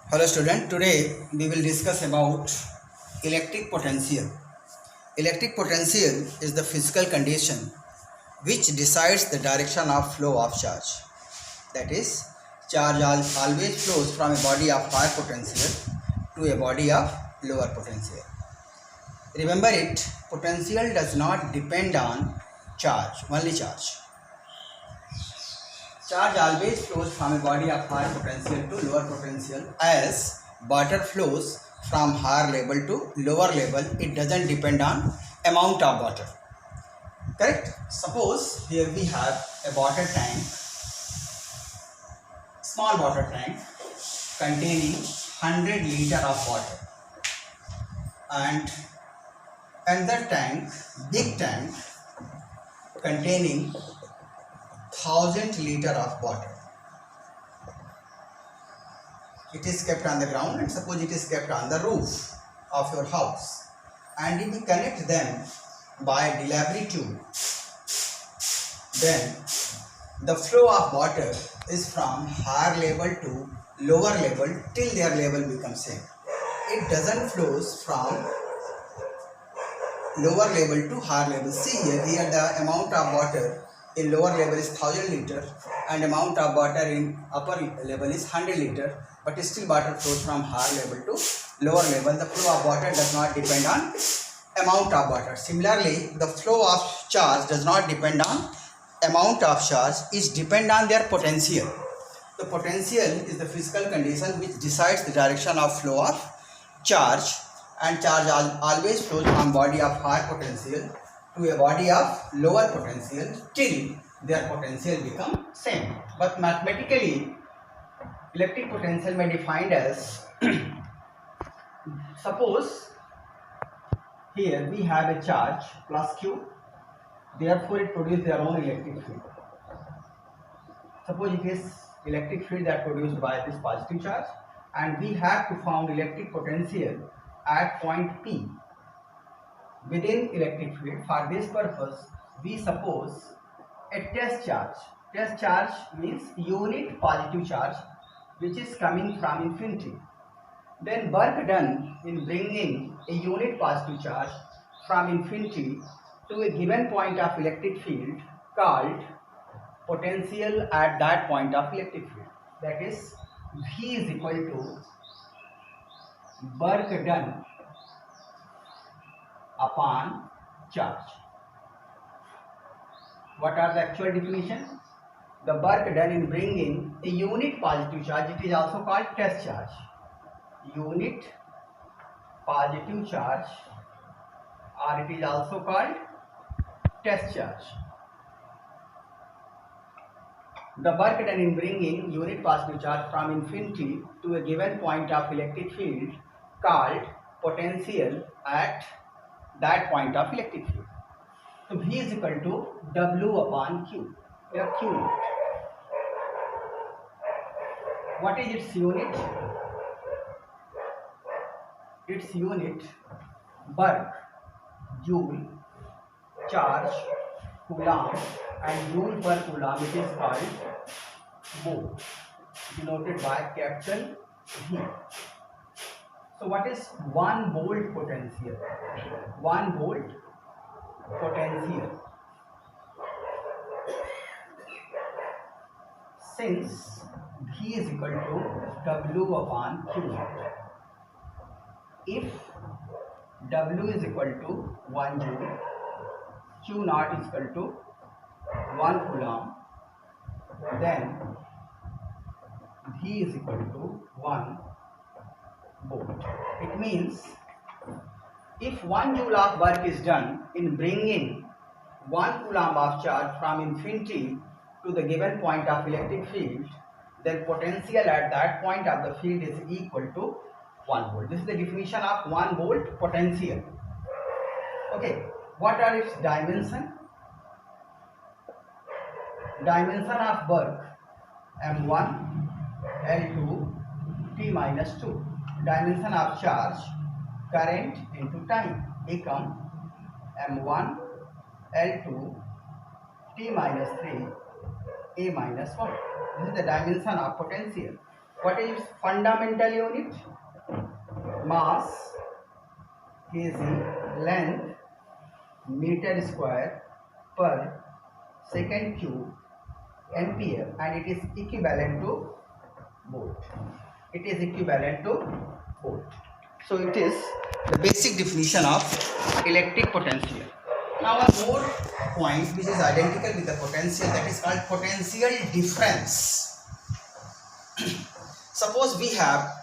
Hello student, today we will discuss about electric potential. Electric potential is the physical condition which decides the direction of flow of charge. That is, charge always flows from a body of high potential to a body of lower potential. Remember it, potential does not depend on charge, only charge. Charge always flows from a body of higher potential to lower potential. As water flows from higher level to lower level, it doesn't depend on amount of water. Correct? Suppose here we have a water tank, small water tank containing 100 liter of water, and another tank, big tank containing 1000 liter of water. It is kept on the ground, and suppose it is kept on the roof of your house, and if we connect them by delivery tube, then the flow of water is from higher level to lower level till their level becomes same. It doesn't flows from lower level to higher level. See here the amount of water in lower level is 1000 liter and amount of water in upper level is 100 liter, but still water flows from higher level to lower level. The flow of water does not depend on amount of water. Similarly, the flow of charge does not depend on amount of charge, is depend on their potential. The potential is the physical condition which decides the direction of flow of charge, and charge always flows from body of high potential to a body of lower potential till their potential become same. But mathematically, electric potential may be defined as suppose here we have a charge plus Q, therefore it produces their own electric field. Suppose it is electric field that produced by this positive charge, and we have to find electric potential at point P within electric field. For this purpose, we suppose a test charge. Test charge means unit positive charge which is coming from infinity. Then work done in bringing a unit positive charge from infinity to a given point of electric field called potential at that point of electric field. That is, V is equal to work done upon charge. What are the actual definition? The work done in bringing a unit positive charge, it is also called test charge. Unit positive charge, or it is also called test charge. The work done in bringing unit positive charge from infinity to a given point of electric field called potential at that point of electric field. So V is equal to W upon Q, where Q unit. What is its unit? Its unit work, joule, charge, coulomb, and joule per coulomb, it is called mole, denoted by capital V. So what is 1 volt potential? 1 volt potential. Since V is equal to W upon Q naught, if W is equal to 1 joule, Q naught is equal to 1 coulomb, then V is equal to 1 volt. It means if 1 joule of work is done in bringing 1 coulomb of charge from infinity to the given point of electric field, then potential at that point of the field is equal to 1 volt. This is the definition of 1 volt potential. Okay, what are its dimension? Dimension of work M1, L2, T minus 2. Dimension of charge current into time become M1, L2, T minus 3, A minus 1. This is the dimension of potential. What is fundamental unit? Mass, kg, length, meter square per second cube, ampere, and it is equivalent to volt. It is equivalent to volt. So it is the basic definition of electric potential. Now one more point which is identical with the potential, that is called potential difference. Suppose we have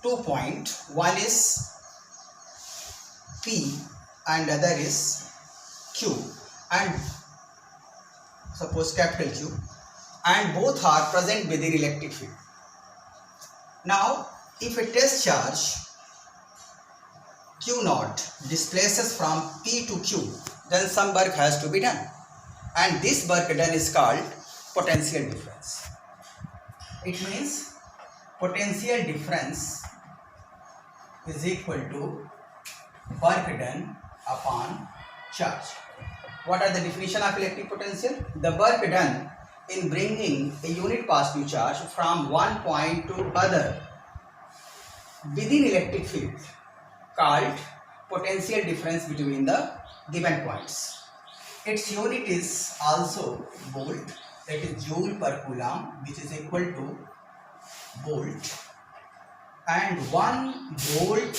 2 points, one is P and other is Q, and suppose capital Q, and both are present within electric field. Now if a test charge Q naught displaces from P to Q, then some work has to be done, and this work done is called potential difference. It means potential difference is equal to work done upon charge. What are the definition of electric potential? The work done in bringing a unit positive charge from one point to other within electric field, called potential difference between the given points. Its unit is also volt, that is joule per coulomb, which is equal to volt, and 1 volt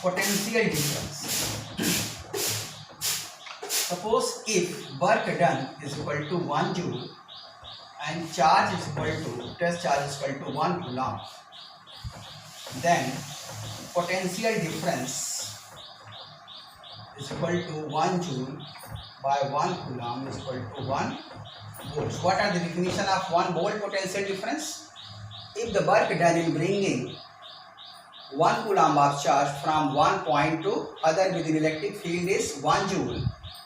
potential difference. Suppose if work done is equal to 1 joule and charge is equal to, test charge is equal to 1 coulomb, then potential difference is equal to 1 joule by 1 coulomb is equal to 1 volt. What are the definition of 1 volt potential difference? If the work done in bringing 1 coulomb of charge from one point to other within electric field is 1 joule,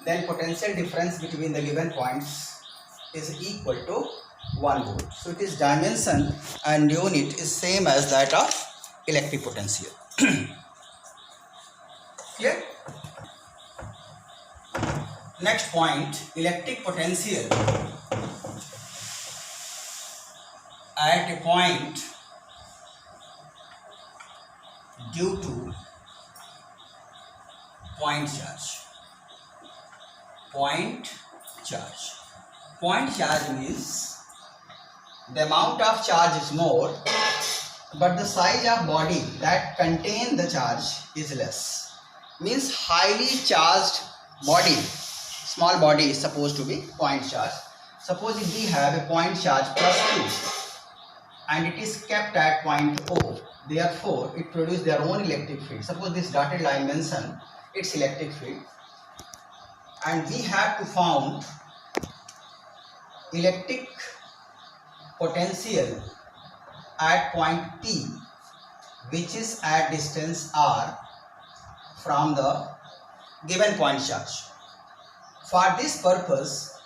then potential difference between the given points is equal to 1 volt. So it is dimension and unit is same as that of electric potential. Clear? Next point, electric potential at a point due to point charge. Point charge. Point charge means the amount of charge is more, but the size of body that contain the charge is less. Means highly charged body, small body is supposed to be point charge. Suppose if we have a point charge plus Q and it is kept at point O, therefore it produces their own electric field. Suppose this dotted line mention its electric field, and we have to found electric potential at point P, which is at distance R from the given point charge. For this purpose,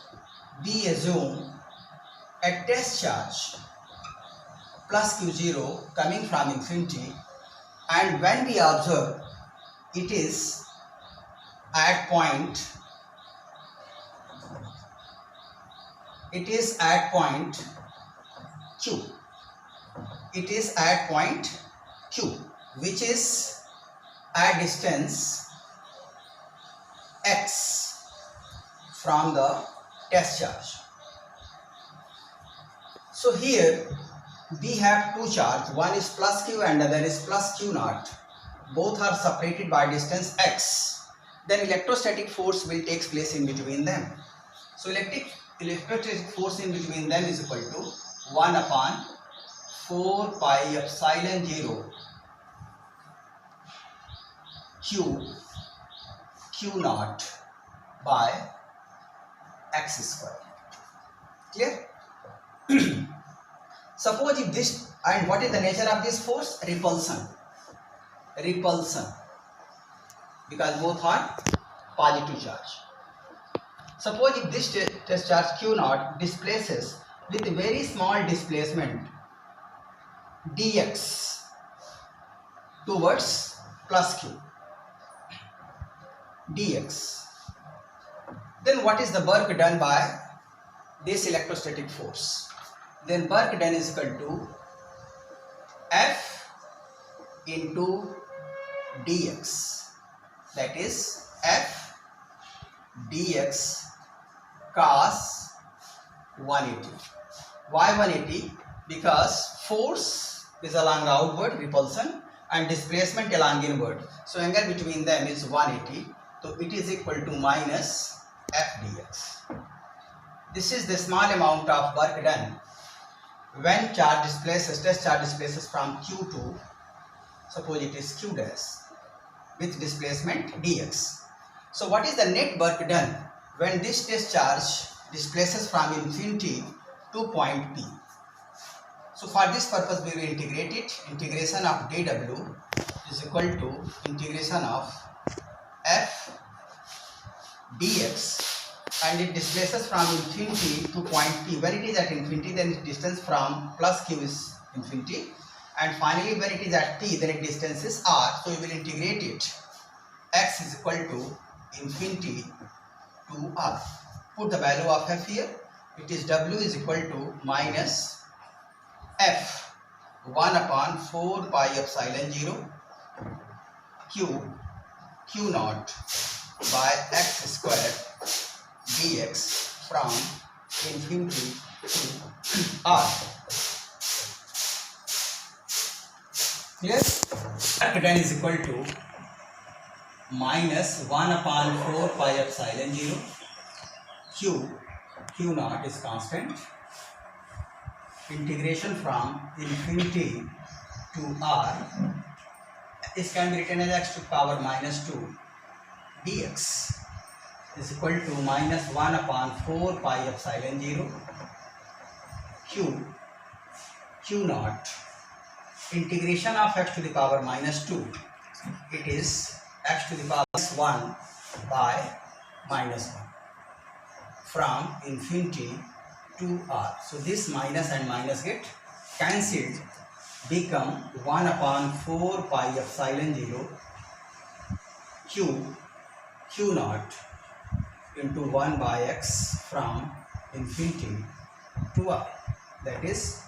we assume a test charge plus Q0 coming from infinity, and when we observe it is at point Q. It is at point Q, which is at distance x from the test charge. So here we have two charge, one is plus Q and other is plus Q naught. Both are separated by distance x. Then electrostatic force will take place in between them. So electrostatic force in between them is equal to 1 upon 4 pi epsilon 0 Q naught by x square. Clear? Suppose if this, and what is the nature of this force? Repulsion, because both are positive charge. Suppose if this test charge Q naught displaces with a very small displacement dx towards plus Q dx, then what is the work done by this electrostatic force? then work done is equal to F into dx, that is F dx cos 180. Why 180? Because force is along the outward repulsion and displacement along inward. So angle between them is 180. So it is equal to minus F dx. This is the small amount of work done when charge displaces, test charge displaces from Q to, suppose it is Q dash with displacement dx. So what is the net work done when this test charge displaces from infinity to point P? So for this purpose we will integrate it. Integration of dw is equal to integration of F dx, and it displaces from infinity to point P. When it is at infinity, then its distance from plus Q is infinity, and finally when it is at T, then its distance is R. So we will integrate it. X is equal to infinity to R. Put the value of F here. It is W is equal to minus F 1 upon 4 pi epsilon 0 Q naught by x square dx from infinity to R. Yes? Work done is equal to minus 1 upon 4 pi epsilon 0 Q naught is constant, integration from infinity to R. This can be written as x to the power minus 2 dx is equal to minus 1 upon 4 pi epsilon 0 Q naught, integration of x to the power minus 2, it is x to the power 1 by minus 1 from infinity to R. So this minus and minus get cancelled, become 1 upon 4 pi epsilon 0 Q naught into 1 by x from infinity to R. That is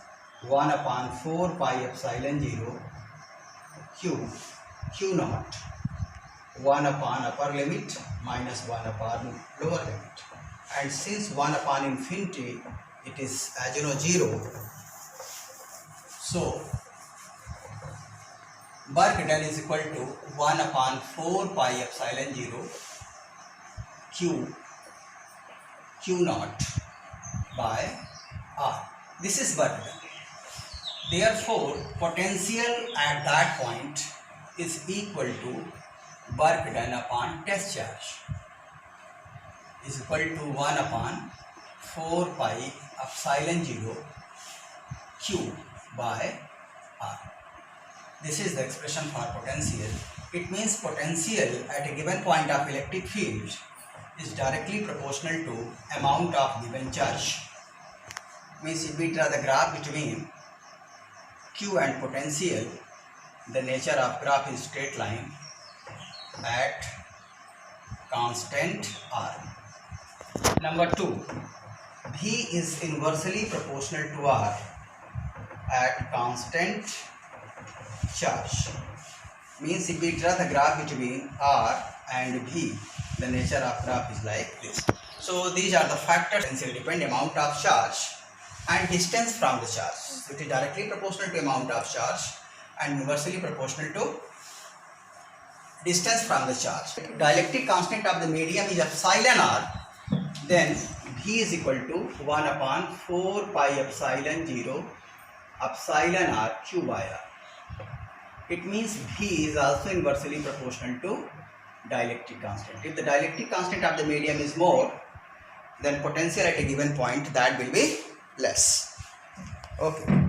1 upon 4 pi epsilon 0 Q naught 1 upon upper limit minus 1 upon lower limit. And since 1 upon infinity it is as 0, so work done is equal to 1 upon 4 pi epsilon 0 Q naught by R. This is work done. Therefore, potential at that point is equal to work done upon test charge is equal to 1 upon 4 pi epsilon 0 Q by R. This is the expression for potential. It means potential at a given point of electric field is directly proportional to amount of given charge. Means if we draw the graph between Q and potential, the nature of graph is straight line at constant R. Number 2, V is inversely proportional to R at constant charge. Means if we draw the graph between R and V, the nature of graph is like this. So these are the factors that depend amount of charge and distance from the charge. So it is directly proportional to amount of charge and inversely proportional to distance from the charge. Dielectric constant of the medium is epsilon R. Then V is equal to 1 upon 4 pi epsilon 0 epsilon R Q by R. It means V is also inversely proportional to dielectric constant. If the dielectric constant of the medium is more, then potential at a given point that will be less. Okay.